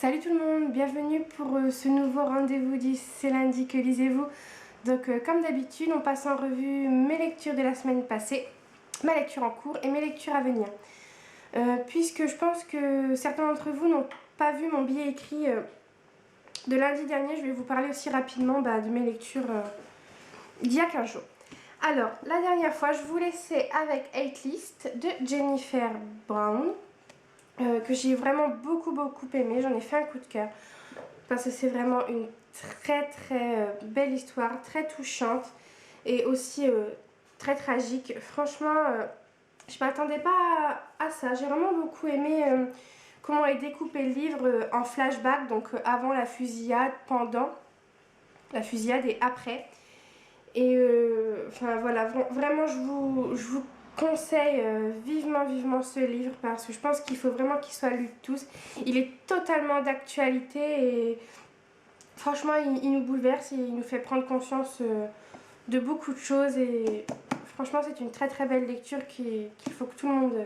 Salut tout le monde, bienvenue pour ce nouveau rendez-vous du C'est lundi que lisez-vous. Donc comme d'habitude, on passe en revue mes lectures de la semaine passée, ma lecture en cours et mes lectures à venir. Puisque je pense que certains d'entre vous n'ont pas vu mon billet écrit de lundi dernier, je vais vous parler aussi rapidement de mes lectures d'il y a 15 jours. Alors, la dernière fois, je vous laissais avec Hate List de Jennifer Brown. Que j'ai vraiment beaucoup aimé, j'en ai fait un coup de cœur parce que c'est vraiment une très belle histoire, très touchante et aussi très tragique. Franchement, je m'attendais pas à ça, j'ai vraiment beaucoup aimé comment est découpé le livre en flashback, donc avant la fusillade, pendant la fusillade et après. Et enfin voilà, vraiment je vous conseille vivement ce livre parce que je pense qu'il faut vraiment qu'il soit lu de tous. Il est totalement d'actualité et franchement il nous bouleverse, il nous fait prendre conscience de beaucoup de choses et franchement c'est une très belle lecture qu'il faut que tout le monde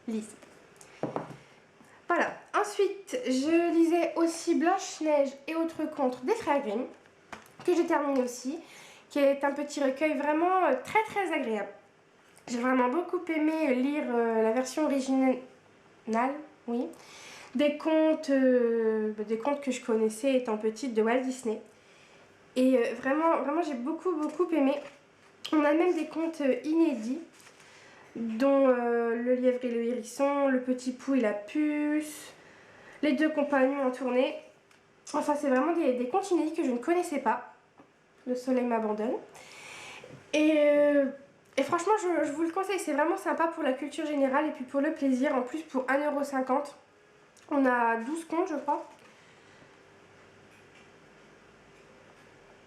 lise. Voilà, ensuite je lisais aussi Blanche-Neige et autres contes des frères Grimm que j'ai terminé aussi, qui est un petit recueil vraiment très agréable. J'ai vraiment beaucoup aimé lire la version originale, oui, des contes que je connaissais étant petite de Walt Disney. Et vraiment j'ai beaucoup aimé. On a même des contes inédits, dont Le lièvre et le hérisson, Le petit pou et la puce, Les deux compagnons en tournée. Enfin, c'est vraiment des contes inédits que je ne connaissais pas. Le soleil m'abandonne. Et franchement, je vous le conseille, c'est vraiment sympa pour la culture générale et puis pour le plaisir. En plus, pour 1,50 €, on a 12 contes, je crois.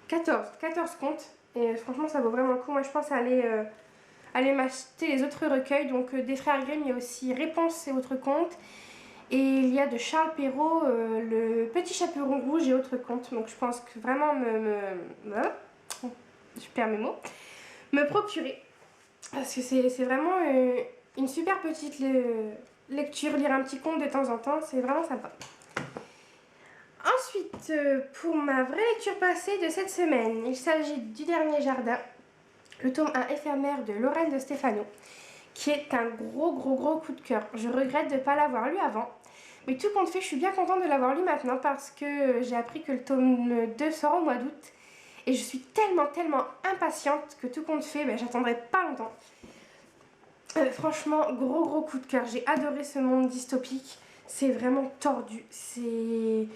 14 contes. Et franchement, ça vaut vraiment le coup. Moi, je pense aller m'acheter les autres recueils. Donc, des frères Grimm, il y a aussi Réponse et autres contes. Et il y a de Charles Perrault, Le petit chaperon rouge et autres contes. Donc, je pense que vraiment je perds mes mots. Me procurer. Parce que c'est vraiment une super petite lecture, lire un petit conte de temps en temps, c'est vraiment sympa. Ensuite, pour ma vraie lecture passée de cette semaine, il s'agit du Dernier Jardin, le tome 1 éphémère de Lorraine de Stefano, qui est un gros coup de cœur. Je regrette de ne pas l'avoir lu avant, mais tout compte fait, je suis bien contente de l'avoir lu maintenant parce que j'ai appris que le tome 2 sort au mois d'août. Et je suis tellement impatiente que tout compte fait, j'attendrai pas longtemps. Franchement, gros coup de cœur. J'ai adoré ce monde dystopique. C'est vraiment tordu. C'est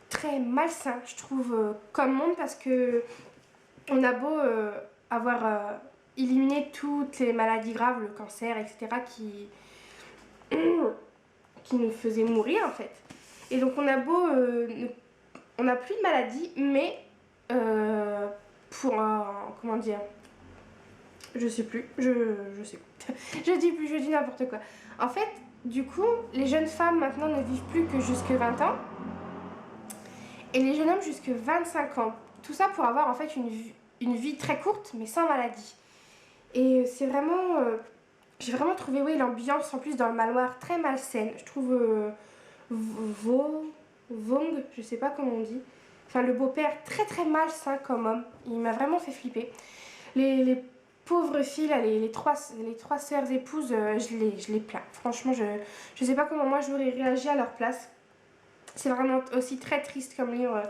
très malsain, je trouve, comme monde parce que on a beau avoir éliminé toutes les maladies graves, le cancer, etc., qui nous faisaient mourir en fait. Et donc on a beau... on n'a plus de maladies, mais... comment dire, je sais plus, je sais je dis n'importe quoi. En fait, du coup, les jeunes femmes maintenant ne vivent plus que jusque 20 ans et les jeunes hommes jusque 25 ans. Tout ça pour avoir en fait une vie très courte mais sans maladie. Et c'est vraiment... j'ai vraiment trouvé, oui, l'ambiance en plus dans le manoir très malsaine. Je trouve Vong, je sais pas comment on dit. Enfin, le beau-père très malsain comme homme. Il m'a vraiment fait flipper. Les pauvres filles, là, les trois sœurs épouses, je les plains. Franchement, je sais pas comment moi j'aurais réagi à leur place. C'est vraiment aussi très triste comme livre.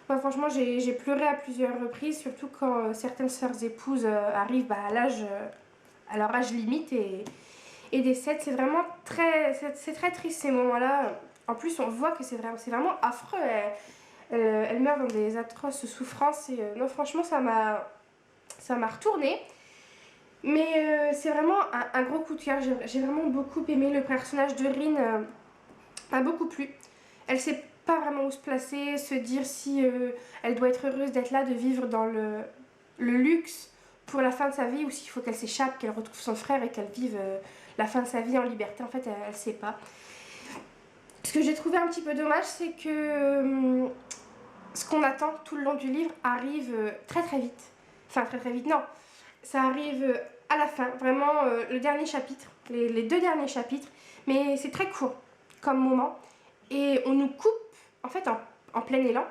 Enfin, franchement, j'ai pleuré à plusieurs reprises, surtout quand certaines sœurs épouses arrivent à leur âge limite et décèdent. C'est vraiment c'est très triste ces moments-là. En plus, on voit que c'est vraiment affreux. Elle meurt dans des atroces souffrances et non, franchement, ça m'a retourné. Mais c'est vraiment un gros coup de cœur. J'ai vraiment beaucoup aimé. Le personnage de Rin m'a beaucoup plu. Elle sait pas vraiment où se placer, se dire si elle doit être heureuse d'être là, de vivre dans le luxe pour la fin de sa vie ou s'il faut qu'elle s'échappe, qu'elle retrouve son frère et qu'elle vive la fin de sa vie en liberté. En fait, elle sait pas. Ce que j'ai trouvé un petit peu dommage, c'est que ce qu'on attend tout le long du livre arrive très vite. Enfin, très vite, non. Ça arrive à la fin, vraiment le dernier chapitre, les deux derniers chapitres. Mais c'est très court comme moment. Et on nous coupe en fait en plein élan.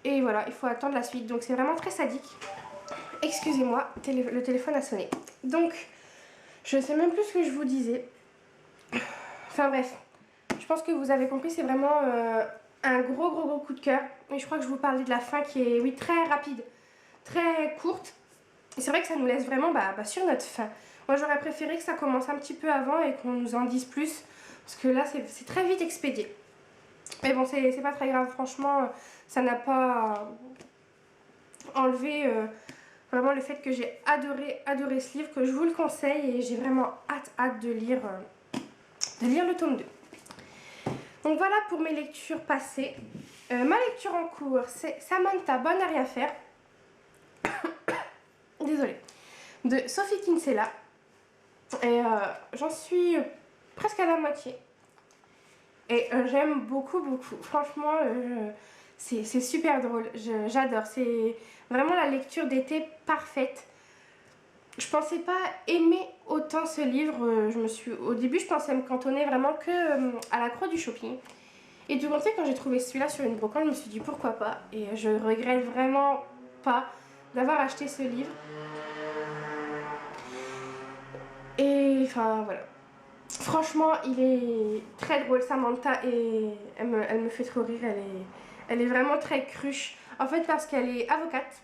Et voilà, il faut attendre la suite. Donc c'est vraiment très sadique. Excusez-moi, le téléphone a sonné. Donc, je sais même plus ce que je vous disais. Enfin bref, je pense que vous avez compris, c'est vraiment un gros coup de cœur. Et je crois que je vous parlais de la fin qui est, oui, très rapide, très courte. Et c'est vrai que ça nous laisse vraiment sur notre fin. Moi, j'aurais préféré que ça commence un petit peu avant et qu'on nous en dise plus. Parce que là, c'est très vite expédié. Mais bon, c'est pas très grave. Franchement, ça n'a pas enlevé vraiment le fait que j'ai adoré ce livre, que je vous le conseille. Et j'ai vraiment hâte de lire le tome 2. Donc voilà pour mes lectures passées. Ma lecture en cours, c'est Samantha, bonne à rien faire. Désolée. De Sophie Kinsella. Et j'en suis presque à la moitié. Et j'aime beaucoup. Franchement, c'est super drôle. J'adore. C'est vraiment la lecture d'été parfaite. Je pensais pas aimer autant ce livre. Au début, je pensais me cantonner vraiment que à la croix du shopping. Et du coup, quand j'ai trouvé celui-là sur une brocante, je me suis dit pourquoi pas. Et je regrette vraiment pas d'avoir acheté ce livre. Et enfin, voilà. Franchement, il est très drôle, Samantha, et elle me fait trop rire. Elle est vraiment très cruche. En fait, parce qu'elle est avocate,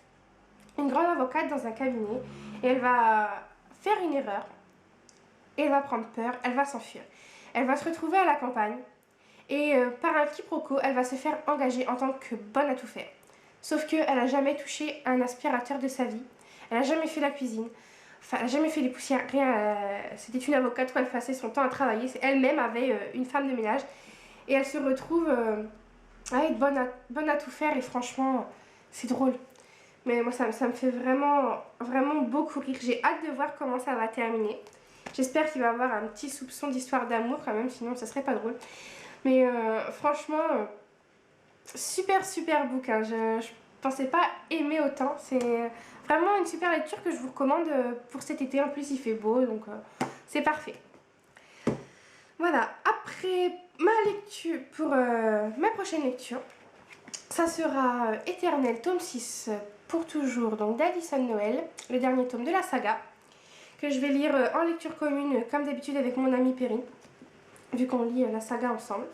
une grande avocate dans un cabinet, et elle va faire une erreur, et elle va prendre peur, elle va s'enfuir. Elle va se retrouver à la campagne, et par un quiproquo, elle va se faire engager en tant que bonne à tout faire. Sauf qu'elle n'a jamais touché un aspirateur de sa vie, elle n'a jamais fait la cuisine, enfin, elle n'a jamais fait les poussières, rien. C'était une avocate où elle passait son temps à travailler. Elle-même avait une femme de ménage. Et elle se retrouve à être bonne à tout faire. Et franchement, c'est drôle. Mais moi, ça me fait vraiment beaucoup rire. J'ai hâte de voir comment ça va terminer. J'espère qu'il va y avoir un petit soupçon d'histoire d'amour quand même. Sinon, ça serait pas drôle. Mais franchement, super bouquin. Je pensais pas aimer autant. C'est vraiment une super lecture que je vous recommande pour cet été. En plus, il fait beau, donc c'est parfait. Voilà, après ma lecture, pour ma prochaine lecture, ça sera Éternel, tome 6, pour toujours, donc d'Alison Noël, le dernier tome de la saga, que je vais lire en lecture commune, comme d'habitude avec mon amie Perrine, vu qu'on lit la saga ensemble.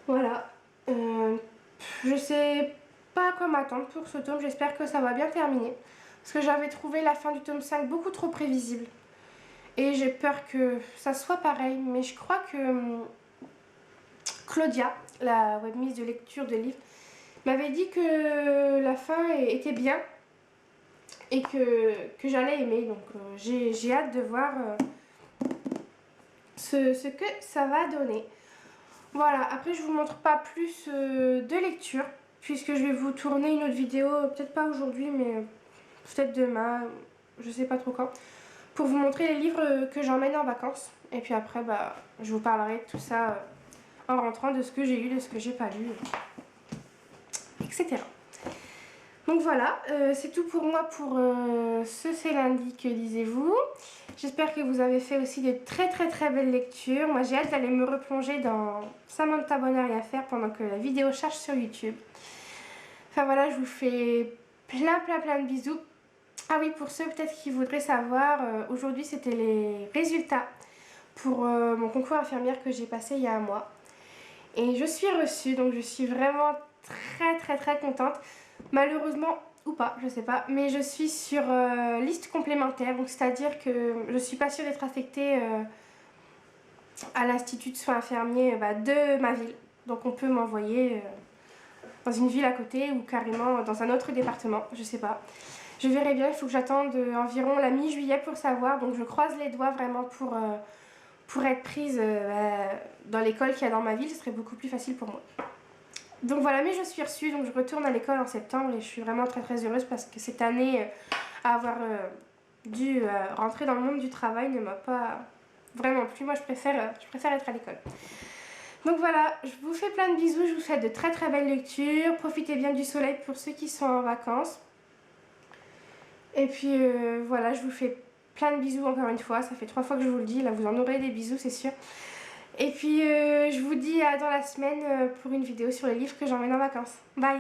Voilà. Je sais pas à quoi m'attendre pour ce tome, j'espère que ça va bien terminer. Parce que j'avais trouvé la fin du tome 5 beaucoup trop prévisible. Et j'ai peur que ça soit pareil, mais je crois que Claudia, la webmise de lecture de livres, m'avait dit que la fin était bien et que j'allais aimer. Donc j'ai hâte de voir ce que ça va donner. Voilà, après je vous montre pas plus de lecture, puisque je vais vous tourner une autre vidéo, peut-être pas aujourd'hui, mais peut-être demain, je sais pas trop quand, pour vous montrer les livres que j'emmène en vacances. Et puis après, je vous parlerai de tout ça en rentrant, de ce que j'ai lu, de ce que j'ai pas lu, etc. Donc voilà, c'est tout pour moi pour ce C'est lundi que lisez-vous. J'espère que vous avez fait aussi de très belles lectures. Moi j'ai hâte d'aller me replonger dans Samantha Bonne à rien faire pendant que la vidéo charge sur YouTube. Enfin voilà, je vous fais plein de bisous. Ah oui, pour ceux peut-être qui voudraient savoir, aujourd'hui c'était les résultats pour mon concours infirmière que j'ai passé il y a un mois. Et je suis reçue, donc je suis vraiment très contente. Malheureusement, ou pas, je sais pas, mais je suis sur liste complémentaire, donc c'est-à-dire que je suis pas sûre d'être affectée à l'institut de soins infirmiers de ma ville. Donc on peut m'envoyer dans une ville à côté ou carrément dans un autre département, je sais pas. Je verrai bien, il faut que j'attende environ la mi-juillet pour savoir, donc je croise les doigts vraiment pour être prise dans l'école qu'il y a dans ma ville, ce serait beaucoup plus facile pour moi. Donc voilà, mais je suis reçue, donc je retourne à l'école en septembre et je suis vraiment très heureuse parce que cette année, avoir dû rentrer dans le monde du travail ne m'a pas vraiment plu. Moi, je préfère être à l'école. Donc voilà, je vous fais plein de bisous, je vous souhaite de très belles lectures. Profitez bien du soleil pour ceux qui sont en vacances. Et puis voilà, je vous fais plein de bisous encore une fois. Ça fait 3 fois que je vous le dis, là vous en aurez des bisous, c'est sûr. Et puis je vous dis à dans la semaine pour une vidéo sur les livres que j'emmène en vacances. Bye!